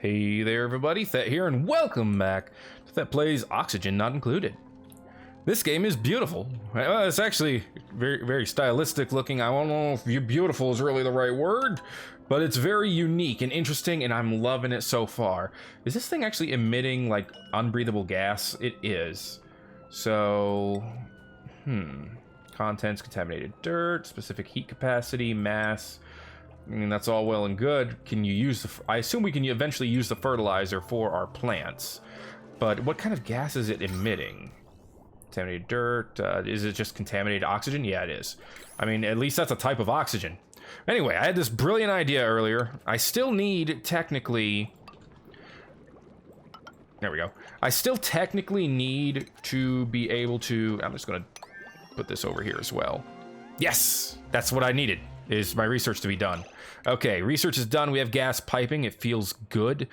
Hey there everybody, Thet here, and welcome back to Thet Plays Oxygen Not Included. This game is beautiful. It's actually very stylistic looking. I don't know if beautiful is really the right word, but it's very unique and interesting, and I'm loving it so far. Is this thing actually emitting, like, unbreathable gas? It is. So, contents, contaminated dirt, specific heat capacity, mass. I mean, that's all well and good. Can you use the... I assume we can eventually use the fertilizer for our plants. But what kind of gas is it emitting? Contaminated dirt. Is it just contaminated oxygen? Yeah, it is. I mean, at least that's a type of oxygen. Anyway, I had this brilliant idea earlier. I still need, technically... There we go. I still technically need to be able to... I'm just going to put this over here as well. Yes! That's what I needed, is my research to be done. Okay, research is done. We have gas piping. It feels good.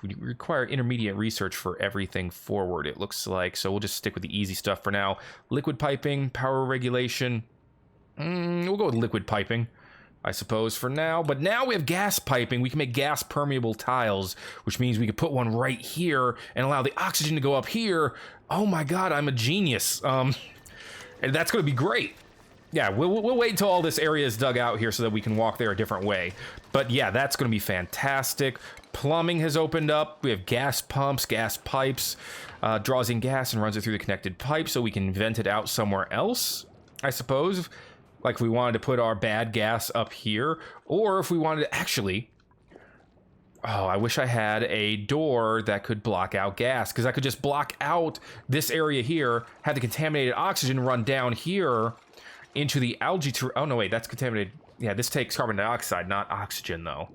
We require intermediate research for everything forward, it looks like. So we'll just stick with the easy stuff for now. Liquid piping, power regulation. We'll go with liquid piping, I suppose, for now. But now we have gas piping. We can make gas permeable tiles, which means we could put one right here and allow the oxygen to go up here. Oh my god, I'm a genius. And that's going to be great. Yeah, we'll wait until all this area is dug out here so that we can walk there a different way. But yeah, that's going to be fantastic. Plumbing has opened up. We have gas pumps, gas pipes. Draws in gas and runs it through the connected pipe so we can vent it out somewhere else, I suppose. Like if we wanted to put our bad gas up here. Or if we wanted to actually... Oh, I wish I had a door that could block out gas, because I could just block out this area here, have the contaminated oxygen run down here into the algae. Oh, no, wait, that's contaminated. Yeah, this takes carbon dioxide, not oxygen, though.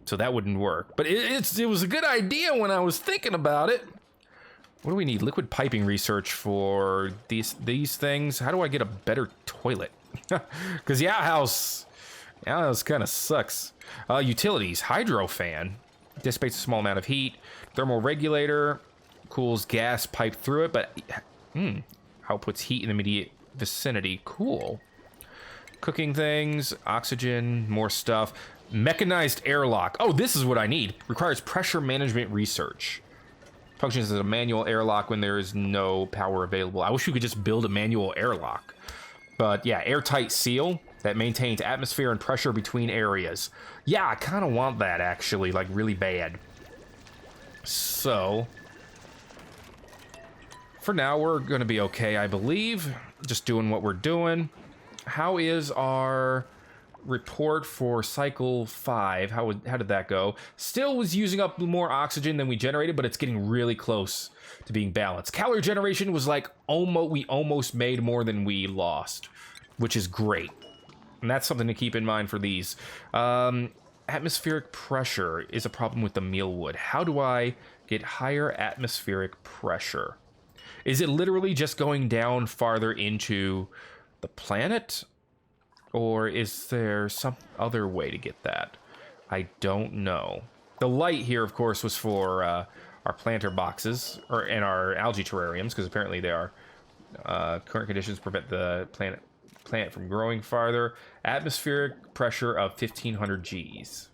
So that wouldn't work. But it was a good idea when I was thinking about it. What do we need? Liquid piping research for these things. How do I get a better toilet? Because the outhouse kind of sucks. Utilities, hydro fan. Dissipates a small amount of heat. Thermal regulator. Cools gas pipe through it, but outputs heat in the immediate vicinity. Cool. Cooking things, oxygen, more stuff. Mechanized airlock. Oh, this is what I need. Requires pressure management research. Functions as a manual airlock when there is no power available. I wish we could just build a manual airlock. But yeah, airtight seal that maintains atmosphere and pressure between areas. Yeah, I kind of want that, actually, like really bad. So, for now, we're going to be okay, I believe. Just doing what we're doing. How is our report for cycle 5? How did that go? Still was using up more oxygen than we generated, but it's getting really close to being balanced. Calorie generation was like we almost made more than we lost, which is great. And that's something to keep in mind for these. Atmospheric pressure is a problem with the mealwood. How do I get higher atmospheric pressure? Is it literally just going down farther into the planet? Or is there some other way to get that? I don't know. The light here, of course, was for our planter boxes and our algae terrariums, because apparently they are current conditions prevent the plant from growing farther. Atmospheric pressure of 1500 Gs.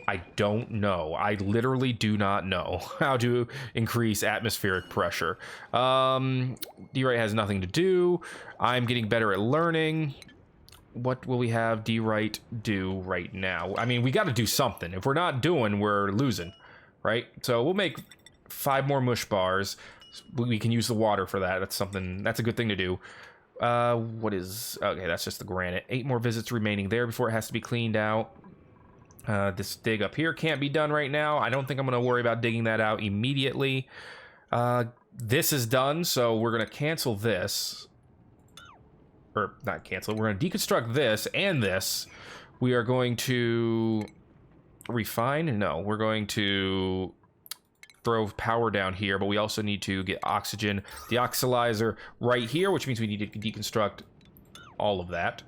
I don't know. I literally do not know how to increase atmospheric pressure. D-Right has nothing to do. I'm getting better at learning. What will we have D-Right do right now? I mean, we got to do something. If we're not doing, we're losing, right? So we'll make 5 more mush bars. We can use the water for that. That's a good thing to do. Okay, that's just the granite. 8 more visits remaining there before it has to be cleaned out. This dig up here can't be done right now. I don't think I'm going to worry about digging that out immediately. This is done, so we're going to cancel this. Or, not cancel. We're going to deconstruct this and this. We are going to refine? No, we're going to throw power down here, but we also need to get oxygen deoxylizer right here, which means we need to deconstruct all of that.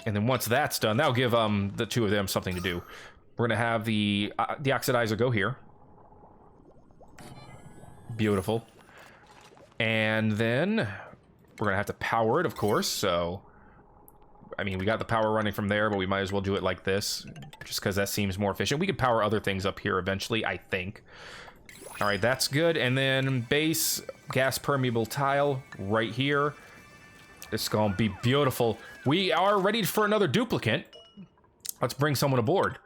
And then once that's done, that'll give the two of them something to do. We're going to have the deoxidizer go here. Beautiful. And then we're going to have to power it, of course. So I mean, we got the power running from there, but we might as well do it like this, just because that seems more efficient. We could power other things up here eventually, I think. All right, that's good. And then base gas permeable tile right here. It's gonna be beautiful. We are ready for another duplicate. Let's bring someone aboard.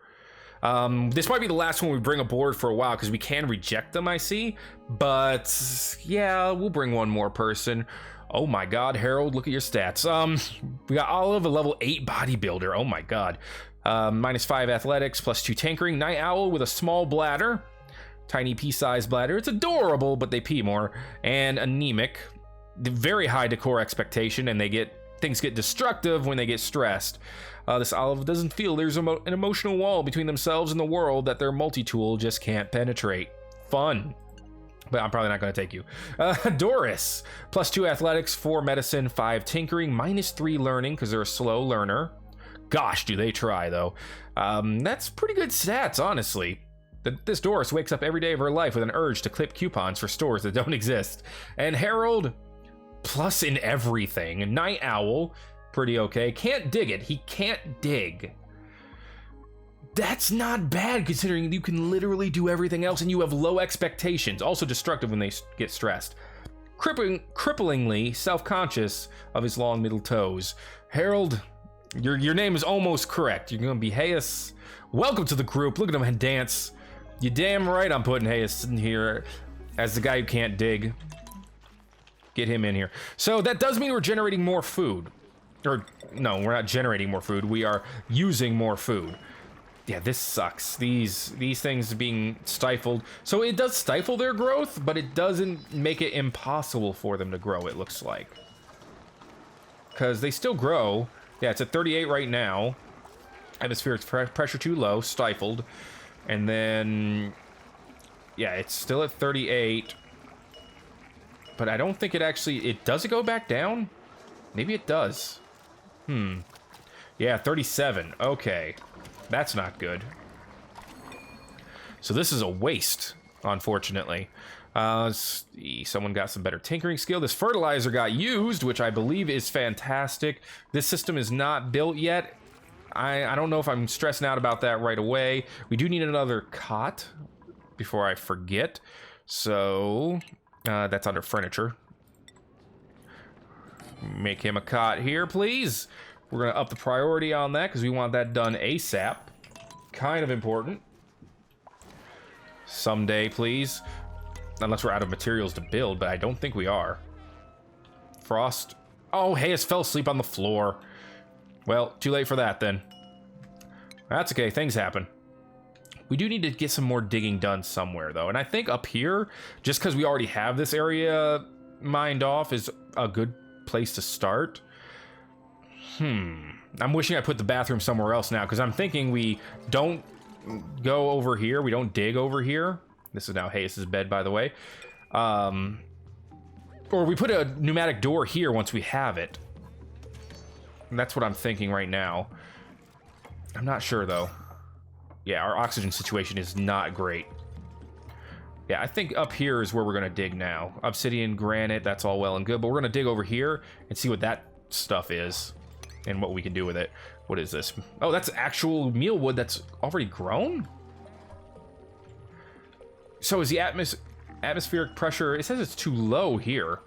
This might be the last one we bring aboard for a while because we can reject them, I see. But yeah, we'll bring one more person. Oh my God, Harold, look at your stats. We got Olive, a level 8 bodybuilder. Oh my God. -5 athletics, +2 tankering. Night Owl with a small bladder. Tiny pea-sized bladder. It's adorable, but they pee more. And anemic. Very high decor expectation, and things get destructive when they get stressed. This Olive doesn't feel there's an emotional wall between themselves and the world that their multi-tool just can't penetrate. Fun. But I'm probably not going to take you. Doris, +2 athletics, 4 medicine, 5 tinkering, -3 learning because they're a slow learner. Gosh, do they try, though. That's pretty good stats, honestly. This Doris wakes up every day of her life with an urge to clip coupons for stores that don't exist. And Harold, plus in everything. Night Owl, pretty okay. Can't dig it. He can't dig. That's not bad considering you can literally do everything else and you have low expectations. Also destructive when they get stressed. Cripplingly self-conscious of his long middle toes. Harold, your name is almost correct. You're gonna be Hayes. Welcome to the group. Look at him dance. You damn right I'm putting Hayes in here as the guy who can't dig. Get him in here. So that does mean we're generating more food. Or no, we're not generating more food. We are using more food. Yeah, this sucks. These things being stifled. So it does stifle their growth, but it doesn't make it impossible for them to grow, it looks like. Because they still grow. Yeah, it's at 38 right now. Atmospheric pressure too low, stifled. And then, yeah, it's still at 38. But I don't think does it go back down? Maybe it does. Yeah, 37. Okay. That's not good. So this is a waste, unfortunately. Let's see. Someone got some better tinkering skill. This fertilizer got used, which I believe is fantastic. This system is not built yet. I don't know if I'm stressing out about that right away. We do need another cot before I forget. So that's under furniture. Make him a cot here, please. We're going to up the priority on that because we want that done ASAP. Kind of important. Someday, please. Unless we're out of materials to build, but I don't think we are. Frost. Oh, Hayes fell asleep on the floor. Well, too late for that then. That's okay, things happen. We do need to get some more digging done somewhere though. And I think up here, just because we already have this area mined off, is a good place to start. I'm wishing I put the bathroom somewhere else now, because I'm thinking we don't go over here. We don't dig over here. This is now Hayes' bed, by the way. Or we put a pneumatic door here once we have it. And that's what I'm thinking right now. I'm not sure, though. Yeah, our oxygen situation is not great. Yeah, I think up here is where we're going to dig now. Obsidian, granite, that's all well and good. But we're going to dig over here and see what that stuff is. And what we can do with it. What is this? Oh, that's actual mealwood that's already grown? So is the atmospheric pressure... It says it's too low here.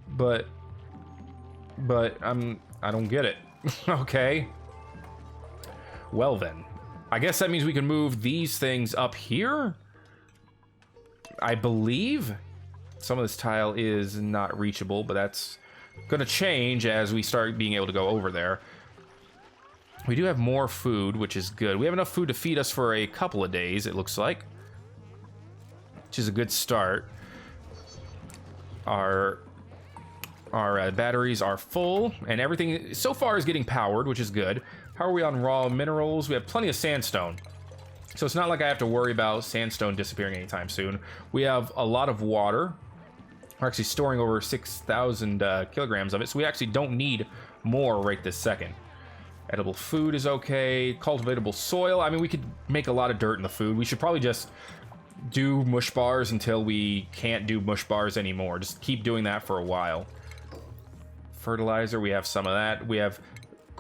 But I don't get it. Okay. Well then. I guess that means we can move these things up here? I believe. Some of this tile is not reachable, but that's gonna change as we start being able to go over there. We do have more food, which is good. We have enough food to feed us for a couple of days, it looks like. Which is a good start. Our batteries are full, and everything so far is getting powered, which is good. How are we on raw minerals? We have plenty of sandstone. So it's not like I have to worry about sandstone disappearing anytime soon. We have a lot of water. We're actually storing over 6,000 kilograms of it, so we actually don't need more right this second. Edible food is okay. Cultivatable soil. I mean, we could make a lot of dirt in the food. We should probably just do mush bars until we can't do mush bars anymore. Just keep doing that for a while. Fertilizer, we have some of that. We have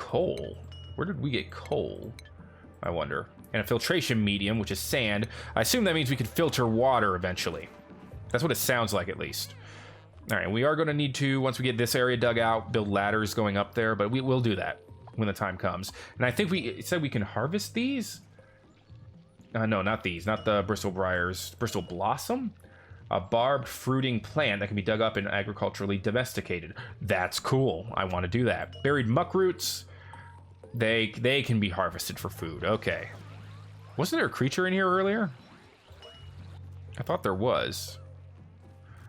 coal. Where did we get coal? I wonder. And a filtration medium, which is sand. I assume that means we can filter water eventually. That's what it sounds like, at least. All right, we are going to need to, once we get this area dug out, build ladders going up there, but we will do that when the time comes. And I think it said we can harvest these? No, not these. Not the Bristol Briars. Bristol Blossom? A barbed fruiting plant that can be dug up and agriculturally domesticated. That's cool. I want to do that. Buried muck roots. They can be harvested for food. Okay. Wasn't there a creature in here earlier? I thought there was.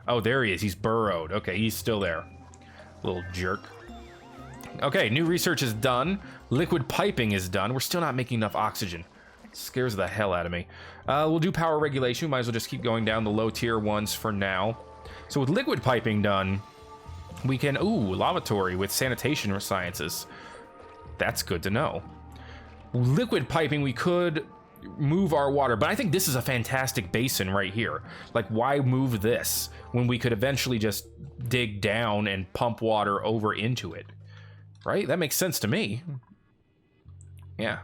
Oh, there he is. He's burrowed. Okay, he's still there. Little jerk. Okay, new research is done. Liquid piping is done. We're still not making enough oxygen. Scares the hell out of me. We'll do power regulation. Might as well just keep going down the low tier ones for now. So with liquid piping done, we can... Ooh, lavatory with sanitation sciences. That's good to know. Liquid piping, we could move our water, but I think this is a fantastic basin right here. Like, why move this when we could eventually just dig down and pump water over into it? Right? That makes sense to me. Yeah.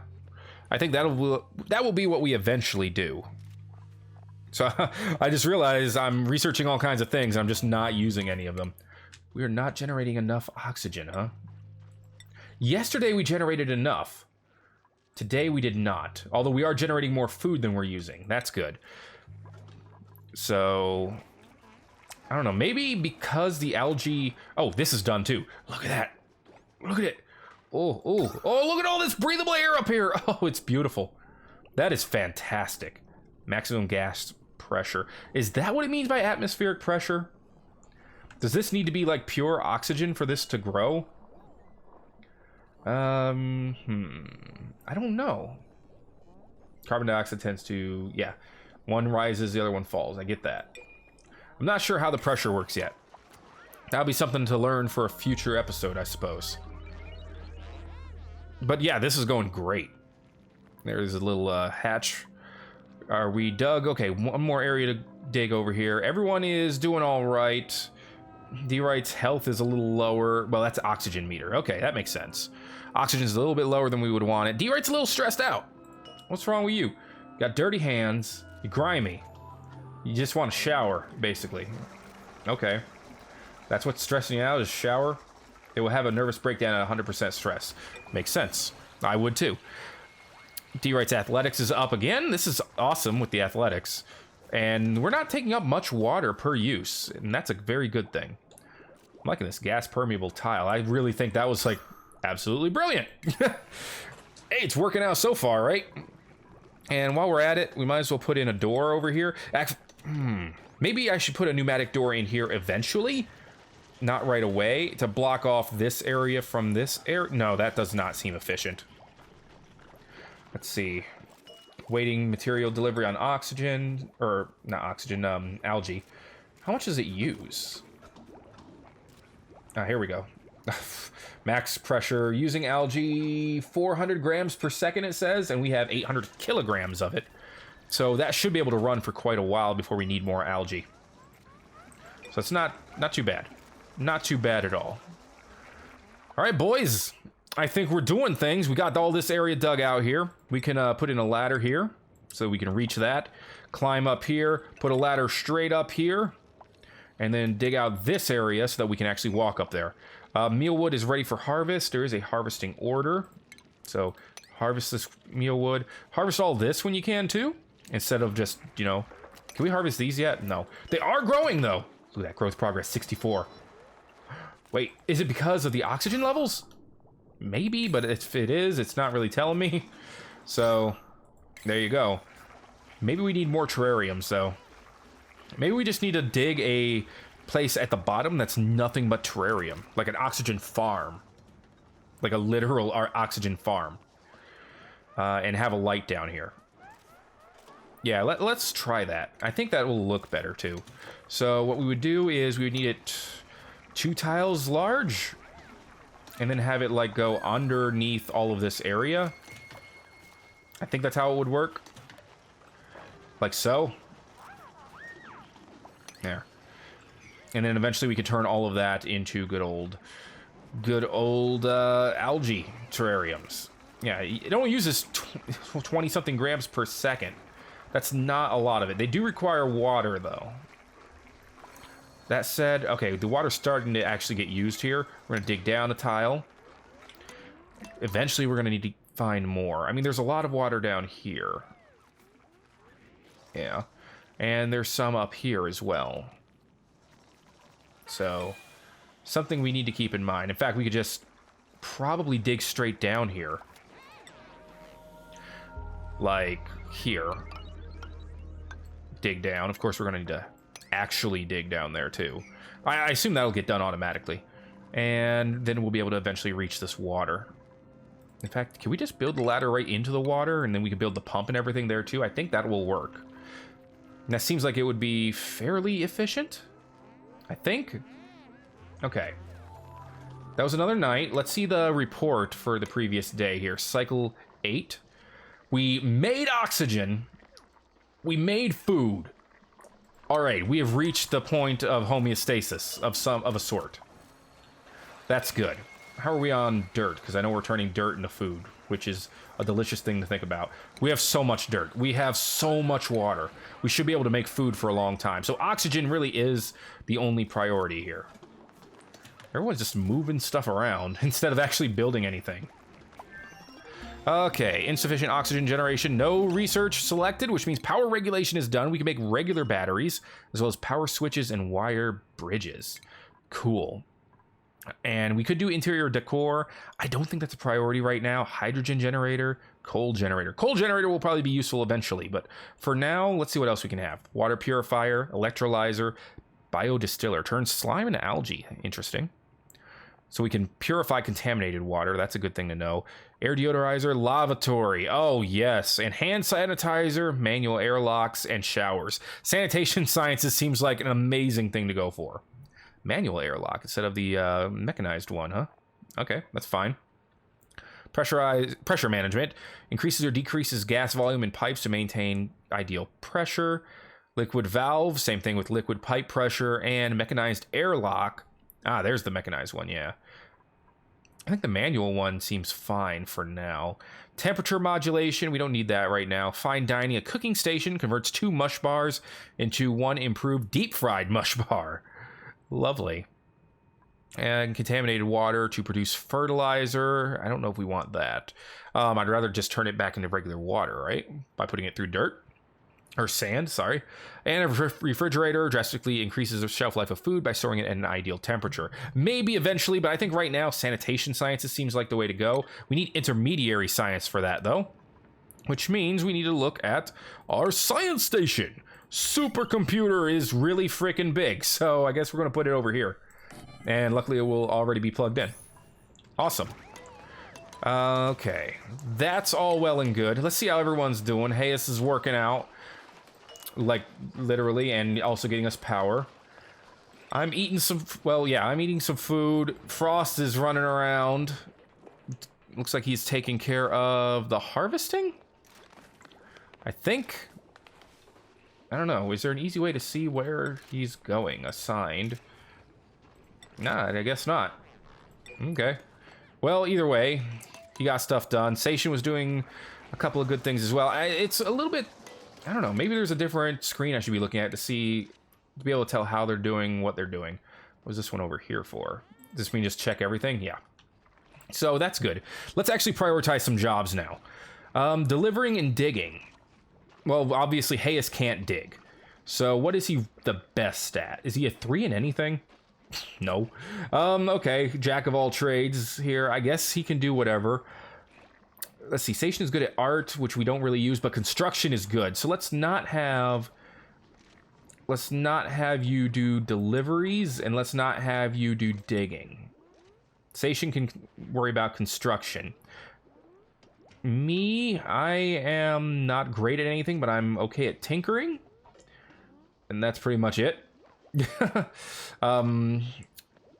I think that will be what we eventually do. So I just realized I'm researching all kinds of things. I'm just not using any of them. We are not generating enough oxygen, huh? Yesterday we generated enough. Today we did not. Although we are generating more food than we're using. That's good. So, I don't know. Maybe because the algae... Oh, this is done too. Look at that. Look at it. Oh, look at all this breathable air up here. Oh, it's beautiful. That is fantastic. Maximum gas pressure. Is that what it means by atmospheric pressure? Does this need to be like pure oxygen for this to grow? I don't know. Carbon dioxide tends to, yeah. One rises, the other one falls. I get that. I'm not sure how the pressure works yet. That'll be something to learn for a future episode, I suppose. But yeah, this is going great. There's a little hatch. Are we dug? Okay, one more area to dig over here. Everyone is doing all right. D-Right's health is a little lower. Well, that's oxygen meter. Okay, that makes sense. Oxygen's a little bit lower than we would want it. D-Right's a little stressed out. What's wrong with you? Got dirty hands. You're grimy. You just want to shower, basically. Okay. That's what's stressing you out, is shower? It will have a nervous breakdown at 100% stress. Makes sense. I would too. D-Right's athletics is up again. This is awesome with the athletics. And we're not taking up much water per use. And that's a very good thing. I'm liking this gas permeable tile. I really think that was like absolutely brilliant. Hey, it's working out so far, right? And while we're at it, we might as well put in a door over here. Maybe I should put a pneumatic door in here eventually. Not right away, to block off this area from this area. No, that does not seem efficient. Let's see. Waiting material delivery on oxygen, or not oxygen, algae. How much does it use? Ah, here we go. Max pressure using algae, 400 grams per second, it says, and we have 800 kilograms of it. So that should be able to run for quite a while before we need more algae. So it's not too bad. Not too bad at all. All right, boys. I think we're doing things. We got all this area dug out here. We can put in a ladder here so we can reach that. Climb up here. Put a ladder straight up here. And then dig out this area so that we can actually walk up there. Mealwood is ready for harvest. There is a harvesting order. So harvest this mealwood. Harvest all this when you can too. Instead of just, you know... Can we harvest these yet? No. They are growing though. Look at that growth progress, 64. Wait, is it because of the oxygen levels? Maybe, but if it is, it's not really telling me. So, there you go. Maybe we need more terrariums, though. Maybe we just need to dig a place at the bottom that's nothing but terrarium. Like an oxygen farm. Like a literal oxygen farm. And have a light down here. Yeah, let's try that. I think that will look better, too. So, what we would do is we would need it 2 tiles large. And then have it, like, go underneath all of this area. I think that's how it would work. Like so. There. And then eventually we could turn all of that into good old Good old algae terrariums. Yeah, it only uses 20-something grams per second. That's not a lot of it. They do require water, though. That said, okay, the water's starting to actually get used here. We're going to dig down a tile. Eventually, we're going to need to find more. I mean, there's a lot of water down here. Yeah. And there's some up here as well. So, something we need to keep in mind. In fact, we could just probably dig straight down here. Like, here. Dig down. Of course, we're going to need to actually dig down there, too. I assume that'll get done automatically. And then we'll be able to eventually reach this water. In fact, can we just build the ladder right into the water, and then we can build the pump and everything there, too? I think that will work. And that seems like it would be fairly efficient, I think. Okay. That was another night. Let's see the report for the previous day here. Cycle 8. We made oxygen. We made food. All right, we have reached the point of homeostasis of a sort. That's good. How are we on dirt? Because I know we're turning dirt into food, which is a delicious thing to think about. We have so much dirt. We have so much water. We should be able to make food for a long time. So oxygen really is the only priority here. Everyone's just moving stuff around instead of actually building anything. Okay, insufficient oxygen generation. No research selected, which means power regulation is done. We can make regular batteries, as well as power switches and wire bridges. Cool. And we could do interior decor. I don't think that's a priority right now. Hydrogen generator, coal generator. Coal generator will probably be useful eventually, but for now, let's see what else we can have. Water purifier, electrolyzer, biodistiller. Turns slime into algae. Interesting. So we can purify contaminated water. That's a good thing to know. Air deodorizer, lavatory. Oh, yes. And hand sanitizer, manual airlocks, and showers. Sanitation sciences seems like an amazing thing to go for. Manual airlock instead of the mechanized one, huh? Okay, that's fine. Pressure management. Increases or decreases gas volume in pipes to maintain ideal pressure. Liquid valve, same thing with liquid pipe pressure. And mechanized airlock. Ah, there's the mechanized one, yeah. I think the manual one seems fine for now. Temperature modulation, we don't need that right now. Fine dining, a cooking station converts 2 mush bars into 1 improved deep-fried mush bar. Lovely. And contaminated water to produce fertilizer. I don't know if we want that. I'd rather just turn it back into regular water, right? By putting it through dirt. Or sand, sorry. And a refrigerator drastically increases the shelf life of food by storing it at an ideal temperature. Maybe eventually, but I think right now sanitation sciences seems like the way to go. We need intermediary science for that, though. Which means we need to look at our science station. Supercomputer is really freaking big, so I guess we're going to put it over here. And luckily it will already be plugged in. Awesome. Okay. That's all well and good. Let's see how everyone's doing. Hey, this is working out. Like, literally, and also getting us power. I'm eating some... Well, yeah, I'm eating some food. Frost is running around. Looks like he's taking care of the harvesting? I think... I don't know. Is there an easy way to see where he's going? Assigned. Nah, I guess not. Okay. Well, either way, he got stuff done. Station was doing a couple of good things as well. It's a little bit... I don't know. Maybe there's a different screen I should be looking at to be able to tell how they're doing, what they're doing. What was this one over here for? Does this mean just check everything? Yeah. So that's good. Let's actually prioritize some jobs now. Delivering and digging. Well, obviously, Hayes can't dig. So what is he the best at? Is he a 3 in anything? No. Okay, jack of all trades here. I guess he can do whatever. Let's see, station is good at art, which we don't really use, but construction is good. So let's not have you do deliveries, and let's not have you do digging. Station can worry about construction. Me, I am not great at anything, but I'm okay at tinkering. And that's pretty much it.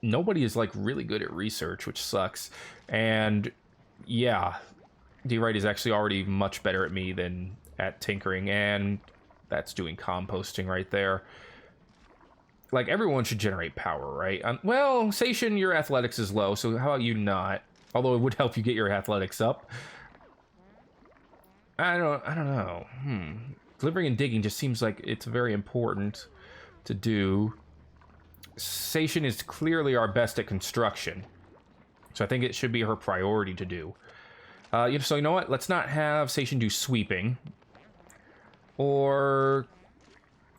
Nobody is like really good at research, which sucks. And yeah, D-Right is actually already much better at me than at tinkering, and that's doing composting right there. like, everyone should generate power, right? Well, Seishin, your athletics is low, so how about you not? Although it would help you get your athletics up. I don't know. Delivering and digging just seems like it's very important to do. Seishin is clearly our best at construction, so I think it should be her priority to do. So you know what? Let's not have Seishin do sweeping or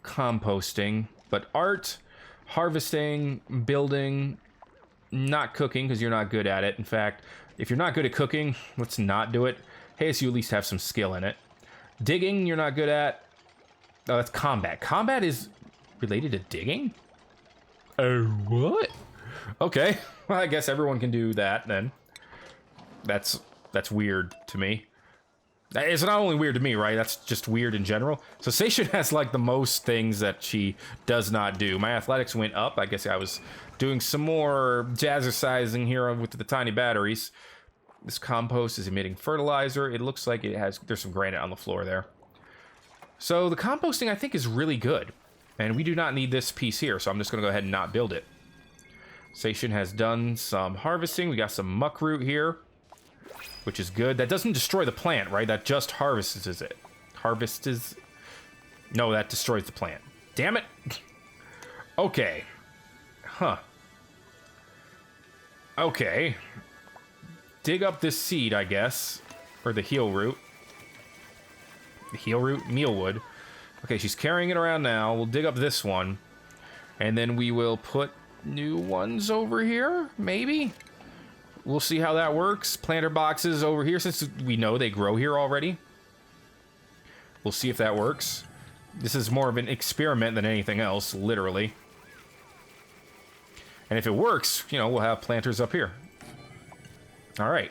composting, but art, harvesting, building, not cooking because you're not good at it. In fact, if you're not good at cooking, let's not do it. Hey, so you at least have some skill in it. Digging, you're not good at. Oh, that's combat. Combat is related to digging? Oh, what? Okay, well, I guess everyone can do that then. That's weird to me. It's not only weird to me, right? That's just weird in general. So Seishin has like the most things that she does not do. My athletics went up. I guess I was doing some more jazzercising here with the tiny batteries. This compost is emitting fertilizer. It looks like there's some granite on the floor there. So the composting I think is really good. And we do not need this piece here, so I'm just gonna go ahead and not build it. Seishin has done some harvesting. We got some muck root here, which is good. That doesn't destroy the plant, right? That just harvests it. No, that destroys the plant. Damn it. Okay. Huh. Okay. Dig up this seed, I guess. Or the heel root. The heel root? Mealwood. Okay, she's carrying it around now. We'll dig up this one. And then we will put new ones over here, maybe? We'll see how that works. Planter boxes over here, since we know they grow here already. We'll see if that works. This is more of an experiment than anything else, literally. And if it works, you know, we'll have planters up here. All right,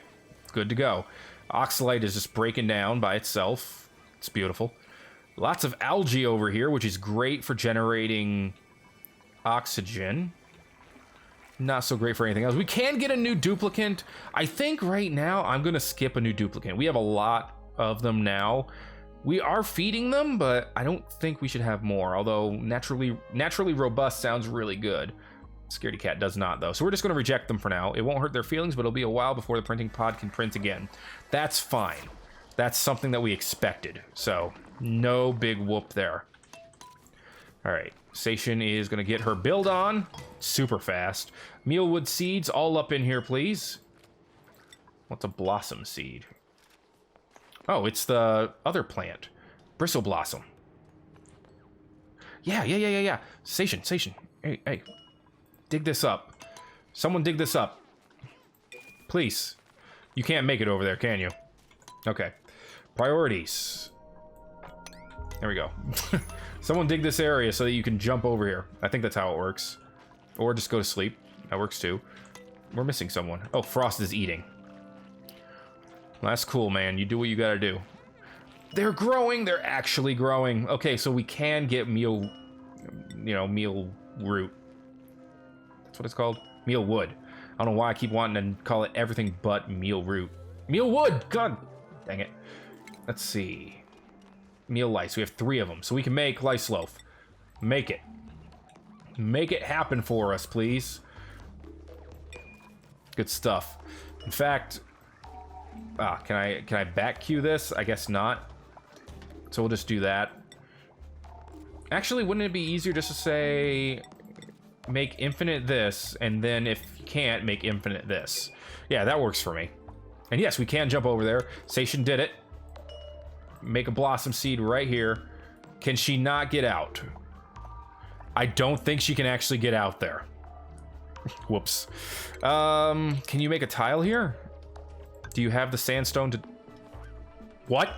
good to go. Oxalite is just breaking down by itself. It's beautiful. Lots of algae over here, which is great for generating oxygen. Not so great for anything else. We can get a new duplicant. I think right now I'm going to skip a new duplicant. We have a lot of them now. We are feeding them, but I don't think we should have more. Although naturally robust sounds really good. Scaredy Cat does not, though. So we're just going to reject them for now. It won't hurt their feelings, but it'll be a while before the printing pod can print again. That's fine. That's something that we expected. So no big whoop there. All right. Seishin is going to get her build on super fast. Mealwood seeds all up in here, please. What's a blossom seed? Oh, it's the other plant. Bristle blossom. Yeah. Seishin. Hey. Dig this up. Someone dig this up. Please. You can't make it over there, can you? Okay. Priorities. There we go. Someone dig this area so that you can jump over here. I think that's how it works. Or just go to sleep. That works too. We're missing someone. Oh, Frost is eating. Well, that's cool, man. You do what you gotta do. They're growing. They're actually growing. Okay, so we can get meal root. That's what it's called? Meal wood. I don't know why I keep wanting to call it everything but meal root. Meal wood! God dang it. Let's see. Meal lice. We have 3 of them, so we can make lice loaf. Make it. Make it happen for us, please. Good stuff. In fact, can I back queue this? I guess not. So we'll just do that. Actually, wouldn't it be easier just to say make infinite this, and then if you can't, make infinite this? Yeah, that works for me. And yes, we can jump over there. Seishin did it. Make a blossom seed right here. Can she not get out? I don't think she can actually get out there. Whoops. Can you make a tile here? Do you have the sandstone to... What?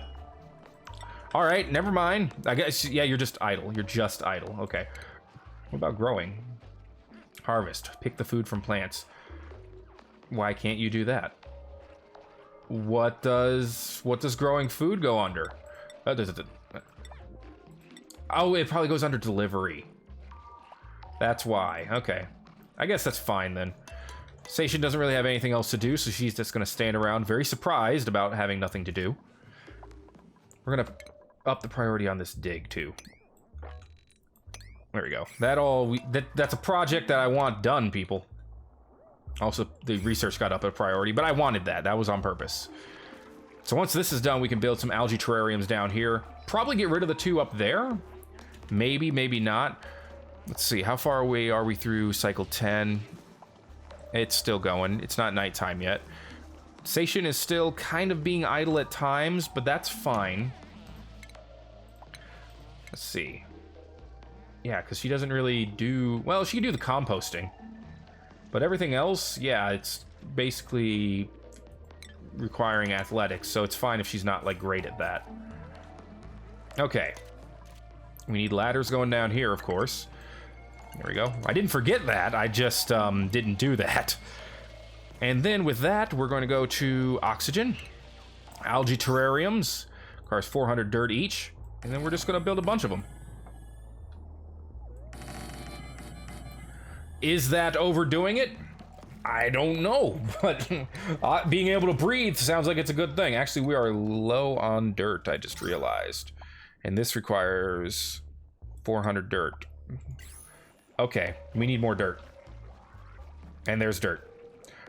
All right, never mind. I guess, yeah, you're just idle. You're just idle. Okay. What about growing? Harvest. Pick the food from plants. Why can't you do that? What does growing food go under? Oh, it probably goes under delivery. That's why. Okay. I guess that's fine then. Seishin doesn't really have anything else to do, so she's just going to stand around very surprised about having nothing to do. We're going to up the priority on this dig, too. There we go. That's a project that I want done, people. Also, the research got up a priority, but I wanted that. That was on purpose. So once this is done, we can build some algae terrariums down here. Probably get rid of the 2 up there. Maybe, maybe not. Let's see, how far away are we through cycle 10? It's still going. It's not nighttime yet. Station is still kind of being idle at times, but that's fine. Let's see. Yeah, because she doesn't really do... Well, she can do the composting. But everything else, yeah, it's basically requiring athletics, so it's fine if she's not, like, great at that. Okay. We need ladders going down here, of course. There we go. I didn't forget that. I just didn't do that. And then with that, we're going to go to oxygen. Algae terrariums. Requires 400 dirt each. And then we're just going to build a bunch of them. Is that overdoing it? I don't know. But being able to breathe sounds like it's a good thing. Actually, we are low on dirt, I just realized. And this requires 400 dirt. Okay, we need more dirt. And there's dirt.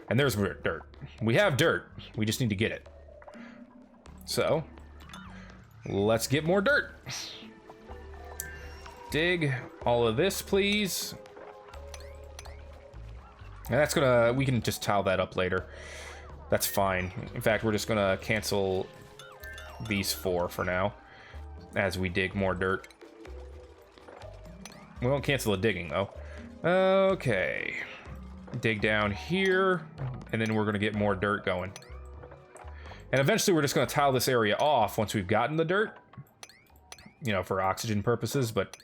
And there's dirt. We have dirt. We just need to get it. So, let's get more dirt. Dig all of this, please. And that's gonna... We can just tile that up later. That's fine. In fact, we're just gonna cancel these 4 for now. As we dig more dirt. We won't cancel the digging, though. Okay. Dig down here, and then we're going to get more dirt going. And eventually we're just going to tile this area off once we've gotten the dirt. You know, for oxygen purposes, but...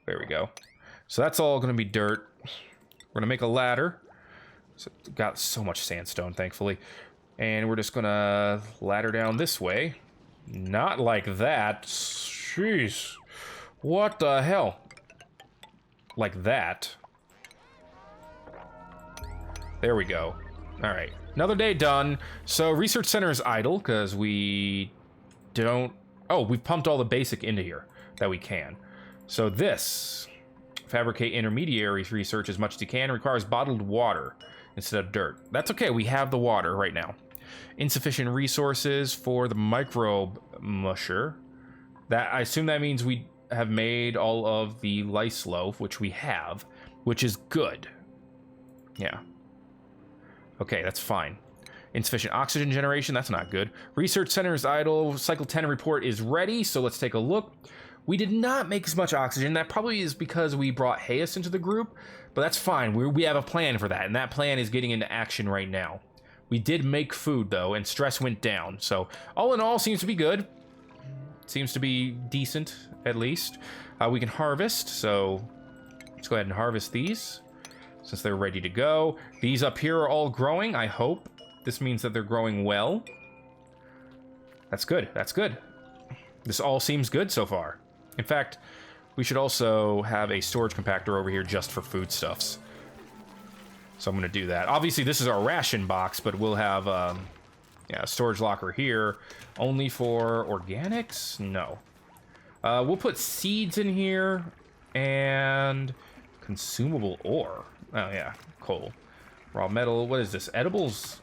There we go. So that's all going to be dirt. We're going to make a ladder. So, got so much sandstone, thankfully. And we're just going to ladder down this way. Not like that. Jeez. What the hell? Like that. There we go. Alright. Another day done. So, research center is idle, because we don't... Oh, we've pumped all the basic into here that we can. So this... Fabricate intermediaries research as much as you can. Requires bottled water instead of dirt. That's okay, we have the water right now. Insufficient resources for the microbe musher. That, I assume that means we have made all of the lice loaf, which we have, which is good. Yeah. Okay, that's fine. Insufficient oxygen generation, that's not good. Research center is idle. Cycle 10 report is ready, so let's take a look. We did not make as much oxygen. That probably is because we brought Hayes into the group, but that's fine. We have a plan for that, and that plan is getting into action right now. We did make food, though, and stress went down. So, all in all, seems to be good. Seems to be decent, at least. We can harvest, so let's go ahead and harvest these, since they're ready to go. These up here are all growing, I hope. This means that they're growing well. That's good, that's good. This all seems good so far. In fact, we should also have a storage compactor over here just for foodstuffs. So I'm going to do that. Obviously, this is our ration box, but we'll have a storage locker here. Only for organics? No. We'll put seeds in here and consumable ore. Oh, yeah. Coal. Raw metal. What is this? Edibles?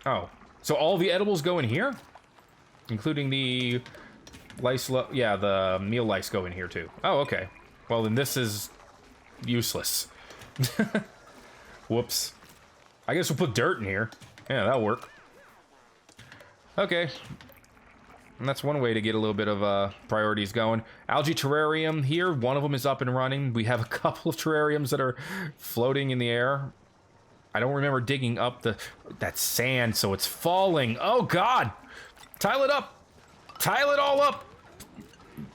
Oh. So all the edibles go in here? Including the lice... Yeah, the meal lice go in here, too. Oh, okay. Well, then this is useless. Whoops. I guess we'll put dirt in here. Yeah, that'll work. Okay. And that's one way to get a little bit of priorities going. Algae terrarium here. One of them is up and running. We have a couple of terrariums that are floating in the air. I don't remember digging up that sand, so it's falling. Oh, God. Tile it up. Tile it all up.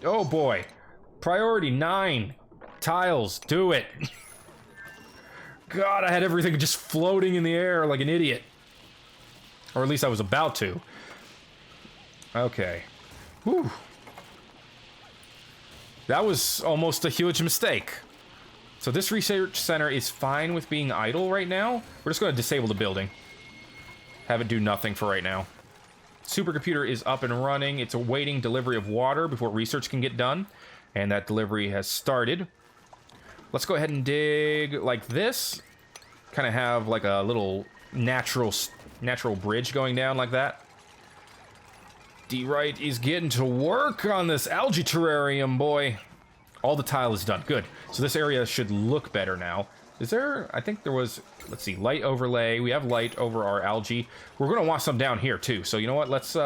Oh, boy. Priority 9. Tiles. Do it. God, I had everything just floating in the air like an idiot. Or at least I was about to. Okay. Whew. That was almost a huge mistake. So this research center is fine with being idle right now. We're just going to disable the building. Have it do nothing for right now. Supercomputer is up and running. It's awaiting delivery of water before research can get done. And that delivery has started. Let's go ahead and dig like this. Kind of have like a little natural bridge going down like that. D-Right is getting to work on this algae terrarium, boy. All the tile is done. Good. So this area should look better now. Is there... I think there was... Let's see. Light overlay. We have light over our algae. We're going to want some down here, too. So you know what? Let's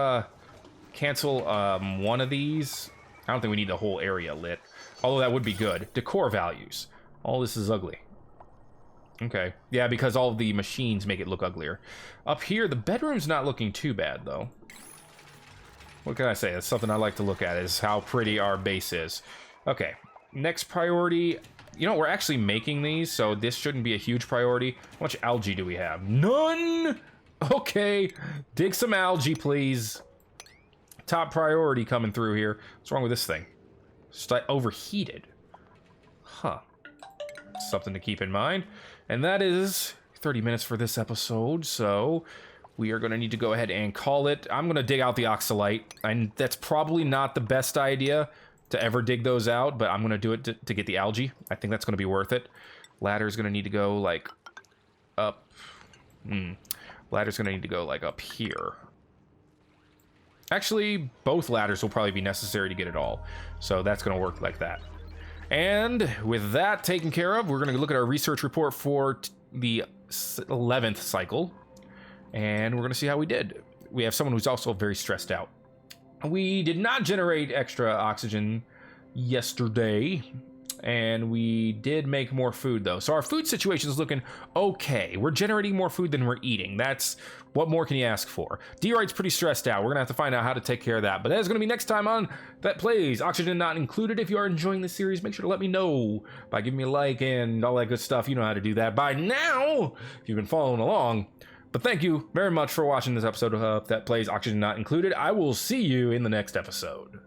cancel one of these. I don't think we need the whole area lit. Although that would be good. Decor values. All this is ugly. Okay. Yeah, because all the machines make it look uglier. Up here, the bedroom's not looking too bad, though. What can I say? That's something I like to look at, is how pretty our base is. Okay. Next priority. You know, we're actually making these, so this shouldn't be a huge priority. How much algae do we have? None! Okay. Dig some algae, please. Top priority coming through here. What's wrong with this thing? It's like overheated. Huh. Something to keep in mind. And that is 30 minutes for this episode, so we are going to need to go ahead and call it. I'm going to dig out the oxalite, and that's probably not the best idea to ever dig those out, but I'm going to do it to get the algae. I think that's going to be worth it. Ladder's going to need to go, like, up. Ladder's going to need to go, like, up here. Actually, both ladders will probably be necessary to get it all, so that's going to work like that. And with that taken care of, we're going to look at our research report for the 11th cycle. And we're going to see how we did. We have someone who's also very stressed out. We did not generate extra oxygen yesterday. And we did make more food, though. So our food situation is looking okay. We're generating more food than we're eating. That's... what more can you ask for? D-Right's pretty stressed out. We're going to have to find out how to take care of that. But that is going to be next time on Thet Plays. Oxygen not included. If you are enjoying this series, make sure to let me know by giving me a like and all that good stuff. You know how to do that by now, if you've been following along. But thank you very much for watching this episode of Thet Plays. Oxygen not included. I will see you in the next episode.